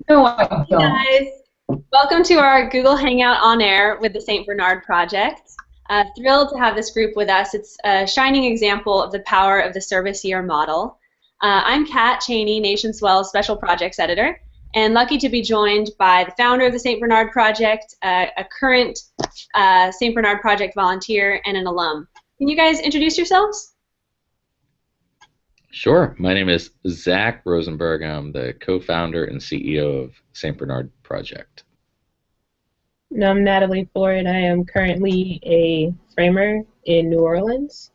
No, I Hey don't. guys, welcome to our Google Hangout on air with the St. Bernard Project. Thrilled to have this group with us. It's a shining example of the power of the service year model. I'm Kat Cheney, NationSwell Special Projects Editor, and lucky to be joined by the founder of the St. Bernard Project, a current St. Bernard Project volunteer, and an alum. Can you guys introduce yourselves? Sure. My name is Zach Rosenberg. I'm the co-founder and CEO of St. Bernard Project. And I'm Natalie Ford. I am currently a framer in New Orleans.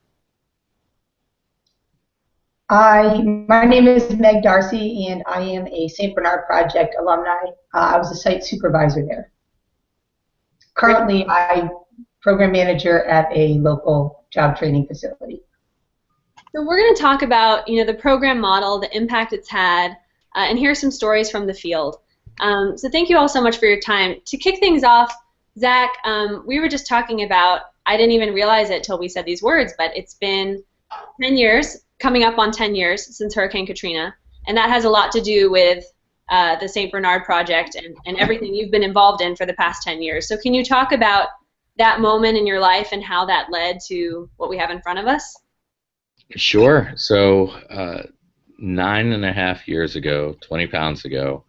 My name is Meg Darcy, and I am a St. Bernard Project alumni. I was a site supervisor there. Currently, I'm program manager at a local job training facility. So we're going to talk about, the program model, the impact it's had, and hear some stories from the field. So thank you all so much for your time. To kick things off, Zach, we were just talking about, I didn't even realize it till we said these words, but it's been 10 years, coming up on 10 years since Hurricane Katrina, and that has a lot to do with the St. Bernard Project and everything you've been involved in for the past 10 years. So can you talk about that moment in your life and how that led to what we have in front of us? Sure. So 9.5 years ago, 20 pounds ago,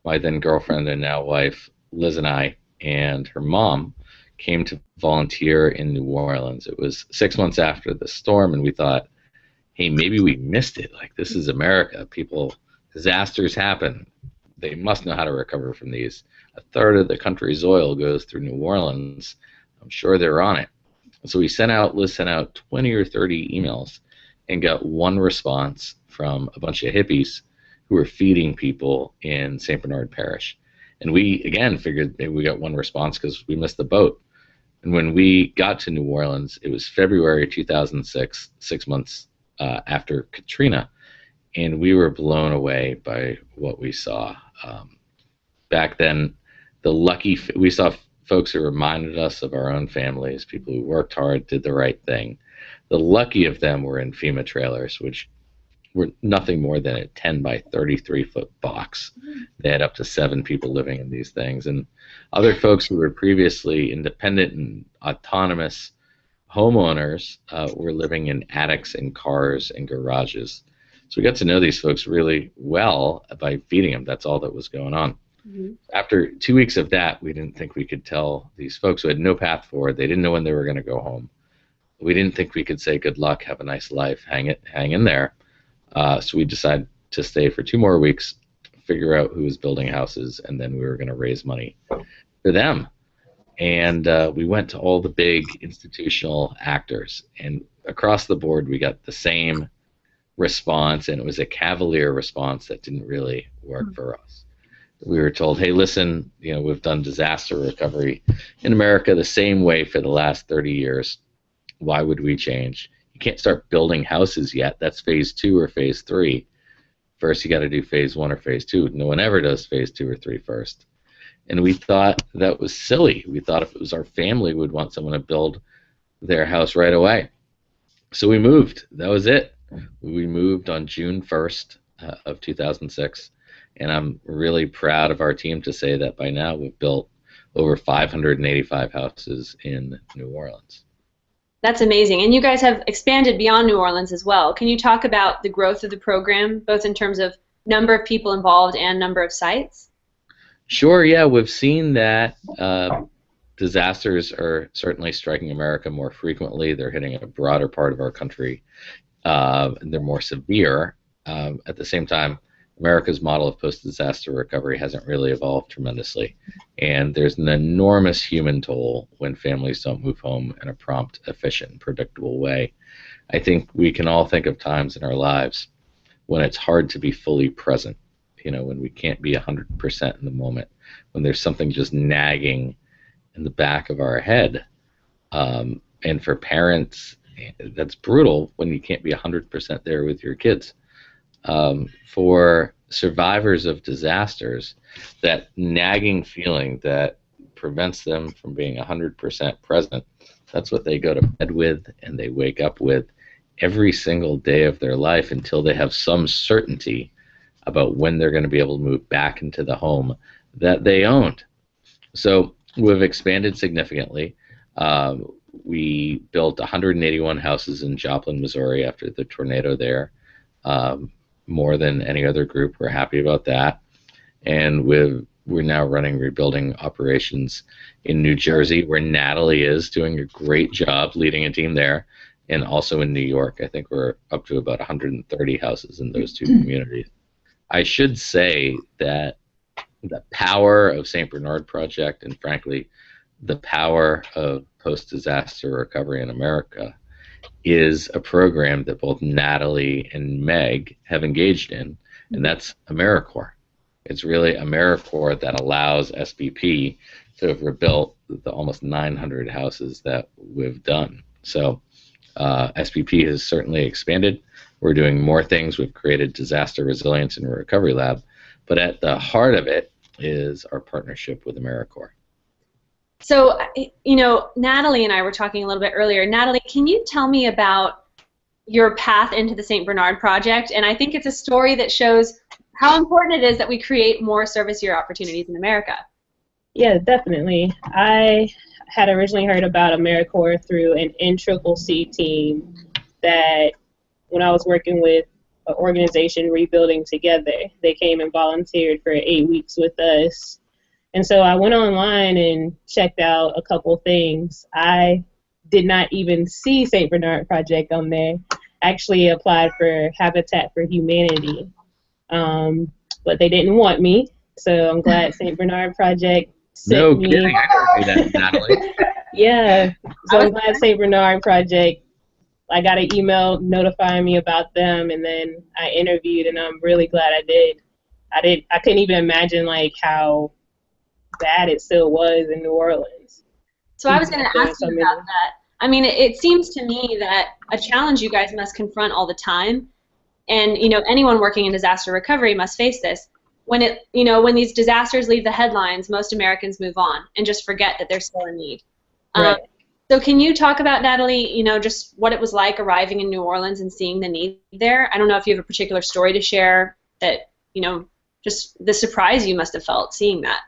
my then girlfriend and now wife, Liz, and I, and her mom came to volunteer in New Orleans. It was 6 months after the storm, and we thought, hey, maybe we missed it. Like, this is America. Disasters happen. They must know how to recover from these. A third of the country's oil goes through New Orleans. I'm sure they're on it. So Liz sent out 20 or 30 emails and got one response from a bunch of hippies who were feeding people in St. Bernard Parish. And we, again, figured maybe we got one response because we missed the boat. And when we got to New Orleans, it was February 2006, 6 months after Katrina, and we were blown away by what we saw. Back then, we saw folks who reminded us of our own families, people who worked hard, did the right thing. The lucky of them were in FEMA trailers, which were nothing more than a 10 by 33-foot box. They had up to 7 people living in these things. And other folks who were previously independent and autonomous homeowners were living in attics and cars and garages. So we got to know these folks really well by feeding them. That's all that was going on. Mm-hmm. After 2 weeks of that, we didn't think we could tell these folks who had no path forward. They didn't know when they were going to go home. We didn't think we could say good luck, have a nice life, hang in there. So we decided to stay for 2 more weeks, figure out who was building houses, and then we were going to raise money for them. And we went to all the big institutional actors, and across the board we got the same response, and it was a cavalier response that didn't really work for us. We were told, hey, listen, we've done disaster recovery in America the same way for the last 30 years. Why would we change? You can't start building houses yet. That's phase 2 or phase 3. First, you got to do phase 1 or phase 2. No one ever does phase 2 or 3 first. And we thought that was silly. We thought if it was our family, we'd want someone to build their house right away. So we moved. That was it. We moved on June 1st of 2006. And I'm really proud of our team to say that by now we've built over 585 houses in New Orleans. That's amazing. And you guys have expanded beyond New Orleans as well. Can you talk about the growth of the program, both in terms of number of people involved and number of sites? Sure, yeah. We've seen that disasters are certainly striking America more frequently. They're hitting a broader part of our country. And they're more severe. At the same time, America's model of post-disaster recovery hasn't really evolved tremendously. And there's an enormous human toll when families don't move home in a prompt, efficient, and predictable way. I think we can all think of times in our lives when it's hard to be fully present, when we can't be 100% in the moment, when there's something just nagging in the back of our head. And for parents, that's brutal when you can't be 100% there with your kids. For survivors of disasters, that nagging feeling that prevents them from being 100% present, that's what they go to bed with and they wake up with every single day of their life until they have some certainty about when they're going to be able to move back into the home that they owned. So we've expanded significantly. We built 181 houses in Joplin, Missouri after the tornado there, more than any other group. We're happy about that. And we're now running rebuilding operations in New Jersey, where Natalie is doing a great job leading a team there, and also in New York. I think we're up to about 130 houses in those two communities. I should say that the power of St. Bernard Project, and frankly, the power of post-disaster recovery in America, is a program that both Natalie and Meg have engaged in, and that's AmeriCorps. It's really AmeriCorps that allows SBP to have rebuilt the almost 900 houses that we've done. So SBP has certainly expanded. We're doing more things. We've created Disaster Resilience and Recovery Lab, but at the heart of it is our partnership with AmeriCorps. So, Natalie and I were talking a little bit earlier. Natalie, can you tell me about your path into the St. Bernard Project? And I think it's a story that shows how important it is that we create more service year opportunities in America. Yeah, definitely. I had originally heard about AmeriCorps through an NCCC team that, when I was working with an organization, Rebuilding Together, they came and volunteered for 8 weeks with us. And so I went online and checked out a couple things. I did not even see St. Bernard Project on there. Actually applied for Habitat for Humanity. But they didn't want me, so I'm glad St. Bernard Project sent me. Kidding. I didn't do that, Natalie. Yeah, so I'm glad St. Bernard Project, I got an email notifying me about them, and then I interviewed, and I'm really glad I did. I couldn't even imagine how bad it still was in New Orleans. So I was going to ask you about that. I mean, it seems to me that a challenge you guys must confront all the time, and anyone working in disaster recovery must face this. When these disasters leave the headlines, most Americans move on and just forget that they're still in need. Right. So can you talk about, Natalie, just what it was like arriving in New Orleans and seeing the need there? I don't know if you have a particular story to share that, just the surprise you must have felt seeing that.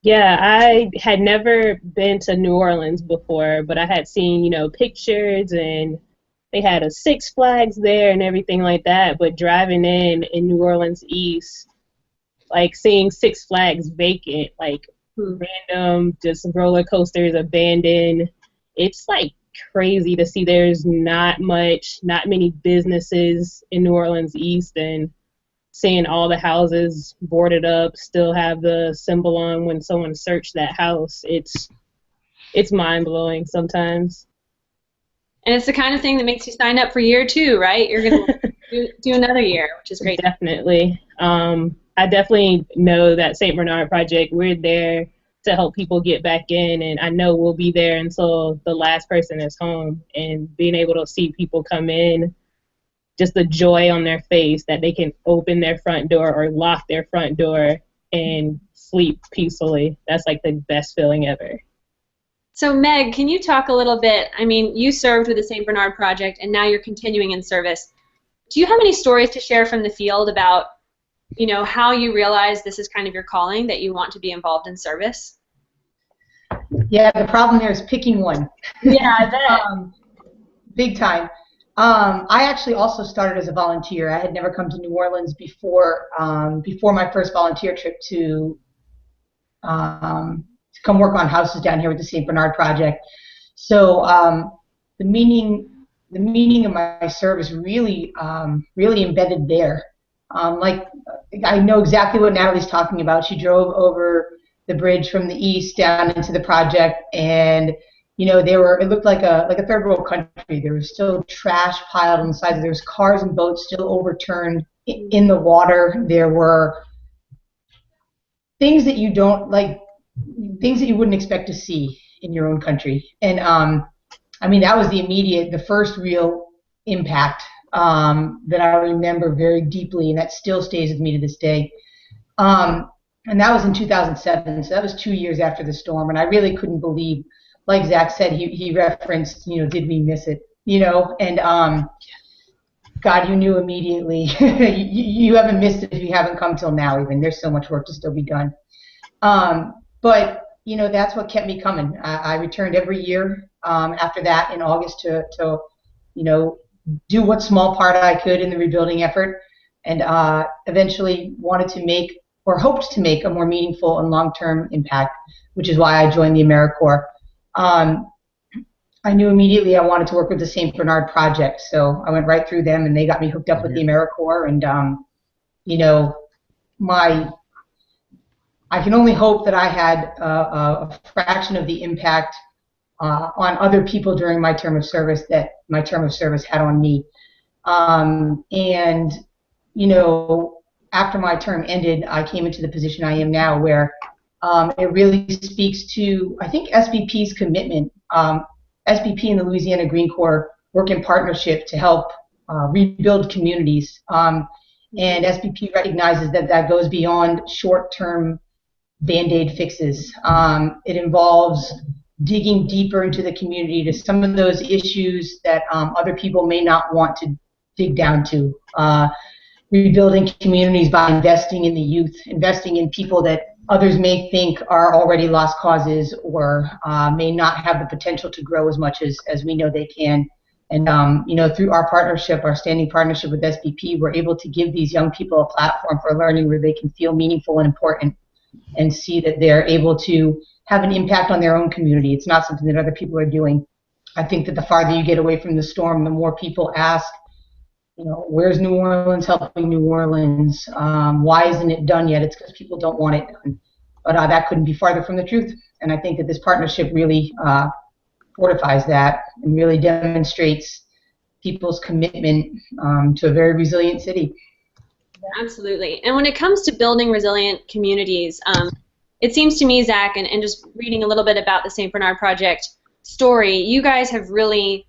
Yeah, I had never been to New Orleans before, but I had seen, pictures, and they had a Six Flags there and everything like that. But driving in New Orleans East, seeing Six Flags vacant, random, just roller coasters abandoned, it's crazy to see. There's not many businesses in New Orleans East, and seeing all the houses boarded up, still have the symbol on when someone searched that house. It's mind-blowing sometimes. And it's the kind of thing that makes you sign up for year 2, right? You're going to do another year, which is great. Definitely. I definitely know that St. Bernard Project, we're there to help people get back in, and I know we'll be there until the last person is home, and being able to see people come in, just the joy on their face that they can open their front door or lock their front door and sleep peacefully. That's the best feeling ever. So Meg, can you talk a little bit, you served with the St. Bernard Project and now you're continuing in service. Do you have any stories to share from the field about, how you realize this is kind of your calling, that you want to be involved in service? Yeah, the problem there is picking one. Yeah, I bet. Big time. I actually also started as a volunteer. I had never come to New Orleans before my first volunteer trip to come work on houses down here with the St. Bernard Project. So the meaning of my service really embedded there. I know exactly what Natalie's talking about. She drove over the bridge from the east down into the project, and it looked like a third world country. There was still trash piled on the sides. There was cars and boats still overturned in the water. There were things that you wouldn't expect to see in your own country. And that was the first real impact that I remember very deeply, and that still stays with me to this day. And that was in 2007, so that was 2 years after the storm, and I really couldn't believe, like Zach said, he referenced, did we miss it, and God, you knew immediately. You haven't missed it if you haven't come till now even. There's so much work to still be done. But, you know, that's what kept me coming. I returned every year after that in August to, you know, do what small part I could in the rebuilding effort, and eventually wanted to make, or hoped to make, a more meaningful and long-term impact, which is why I joined the AmeriCorps. I knew immediately I wanted to work with the St. Bernard Project, so I went right through them, and they got me hooked up with the AmeriCorps. And you know, I can only hope that I had a fraction of the impact on other people during my term of service that my term of service had on me. And you know, after my term ended, I came into the position I am now, where it really speaks to, I think, SBP's commitment. SBP and the Louisiana Green Corps work in partnership to help rebuild communities, and SBP recognizes that that goes beyond short-term Band-Aid fixes. It involves digging deeper into the community to some of those issues that other people may not want to dig down to. Rebuilding communities by investing in the youth, investing in people that others may think are already lost causes, or may not have the potential to grow as much as we know they can. And you know, through our partnership, our standing partnership with SBP, we're able to give these young people a platform for learning where they can feel meaningful and important, and see that they're able to have an impact on their own community. It's not something that other people are doing. I think that the farther you get away from the storm, the more people ask, you know, where's New Orleans helping New Orleans? Why isn't it done yet? It's because people don't want it done. But that couldn't be farther from the truth. And I think that this partnership really fortifies that and really demonstrates people's commitment to a very resilient city. Absolutely. And when it comes to building resilient communities, it seems to me, Zach, and just reading a little bit about the St. Bernard Project story, you guys have really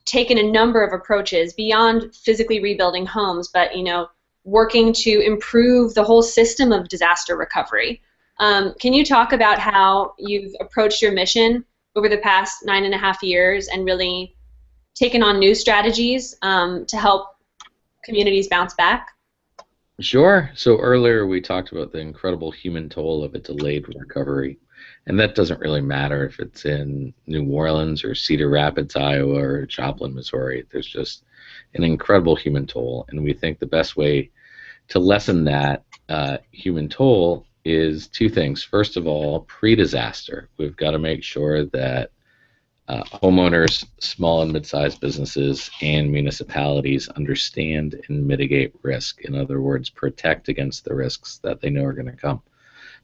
taken a number of approaches beyond physically rebuilding homes, but, you know, working to improve the whole system of disaster recovery. Can you talk about how you've approached your mission over the past 9.5 years and really taken on new strategies to help communities bounce back? Sure. So earlier we talked about the incredible human toll of a delayed recovery. And that doesn't really matter if it's in New Orleans or Cedar Rapids, Iowa, or Joplin, Missouri. There's just an incredible human toll. And we think the best way to lessen that human toll is two things. First of all, pre-disaster, we've got to make sure that homeowners, small and mid-sized businesses, and municipalities understand and mitigate risk. In other words, protect against the risks that they know are going to come.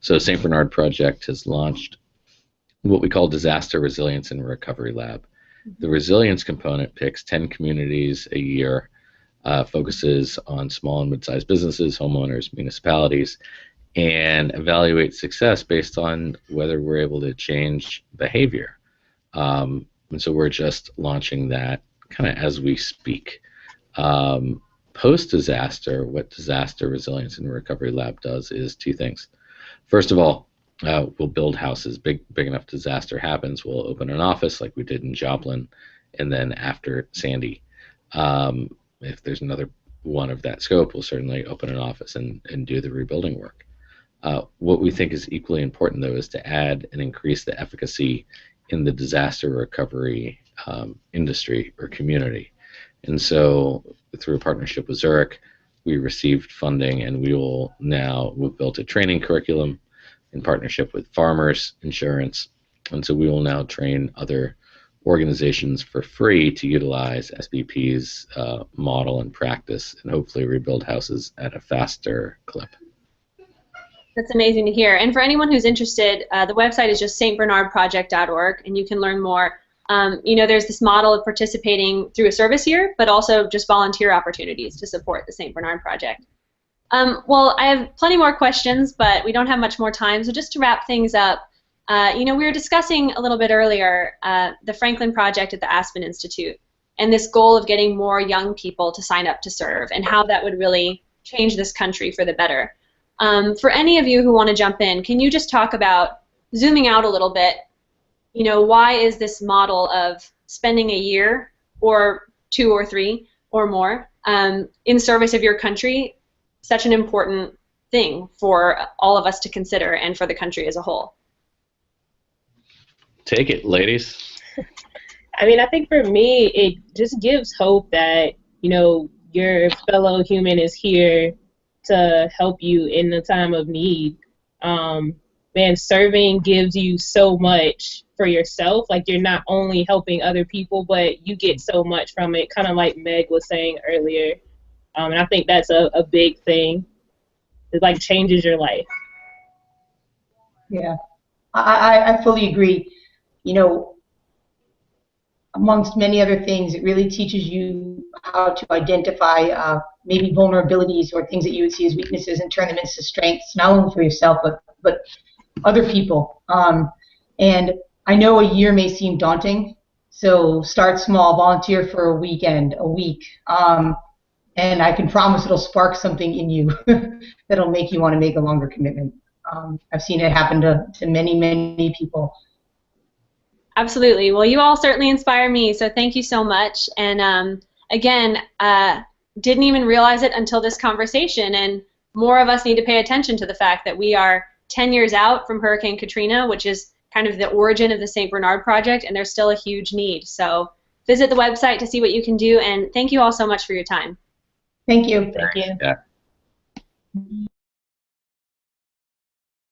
So St. Bernard Project has launched what we call Disaster Resilience and Recovery Lab. The resilience component picks 10 communities a year, focuses on small and mid-sized businesses, homeowners, municipalities, and evaluates success based on whether we're able to change behavior. And so we're just launching that kind of as we speak. Post-disaster, what Disaster Resilience and Recovery Lab does is two things. First of all, we'll build houses. Big enough disaster happens, we'll open an office like we did in Joplin, and then after Sandy, if there's another one of that scope, we'll certainly open an office and do the rebuilding work. What we think is equally important, though, is to add and increase the efficacy in the disaster recovery industry or community. And so through a partnership with Zurich, we received funding, and we've built a training curriculum in partnership with Farmers Insurance, and so we will now train other organizations for free to utilize SBP's model and practice, and hopefully rebuild houses at a faster clip. That's amazing to hear. And for anyone who's interested, the website is just stbernardproject.org, and you can learn more. You know, there's this model of participating through a service year, but also just volunteer opportunities to support the St. Bernard Project. Well, I have plenty more questions, but we don't have much more time. So just to wrap things up, you know, we were discussing a little bit earlier the Franklin Project at the Aspen Institute and this goal of getting more young people to sign up to serve and how that would really change this country for the better. For any of you who want to jump in, can you just talk about, zooming out a little bit, you know, why is this model of spending a year or 2 or 3 or more in service of your country, such an important thing for all of us to consider and for the country as a whole. Take it, ladies. I mean, I think for me, it just gives hope that, you know, your fellow human is here to help you in the time of need. Man, serving gives you so much for yourself. Like, you're not only helping other people, but you get so much from it, kind of like Meg was saying earlier. And I think that's a big thing. It, like, changes your life. Yeah, I fully agree. You know, amongst many other things, it really teaches you how to identify maybe vulnerabilities or things that you would see as weaknesses and turn them into strengths, not only for yourself, but other people. And I know a year may seem daunting, so start small, volunteer for a weekend, a week, and I can promise it'll spark something in you that'll make you want to make a longer commitment. I've seen it happen to many, many people. Absolutely. Well, you all certainly inspire me, so thank you so much. And again, didn't even realize it until this conversation, and more of us need to pay attention to the fact that we are 10 years out from Hurricane Katrina, which is kind of the origin of the St. Bernard Project, and there's still a huge need. So visit the website to see what you can do, and thank you all so much for your time. Thank you. Thank you. Yeah.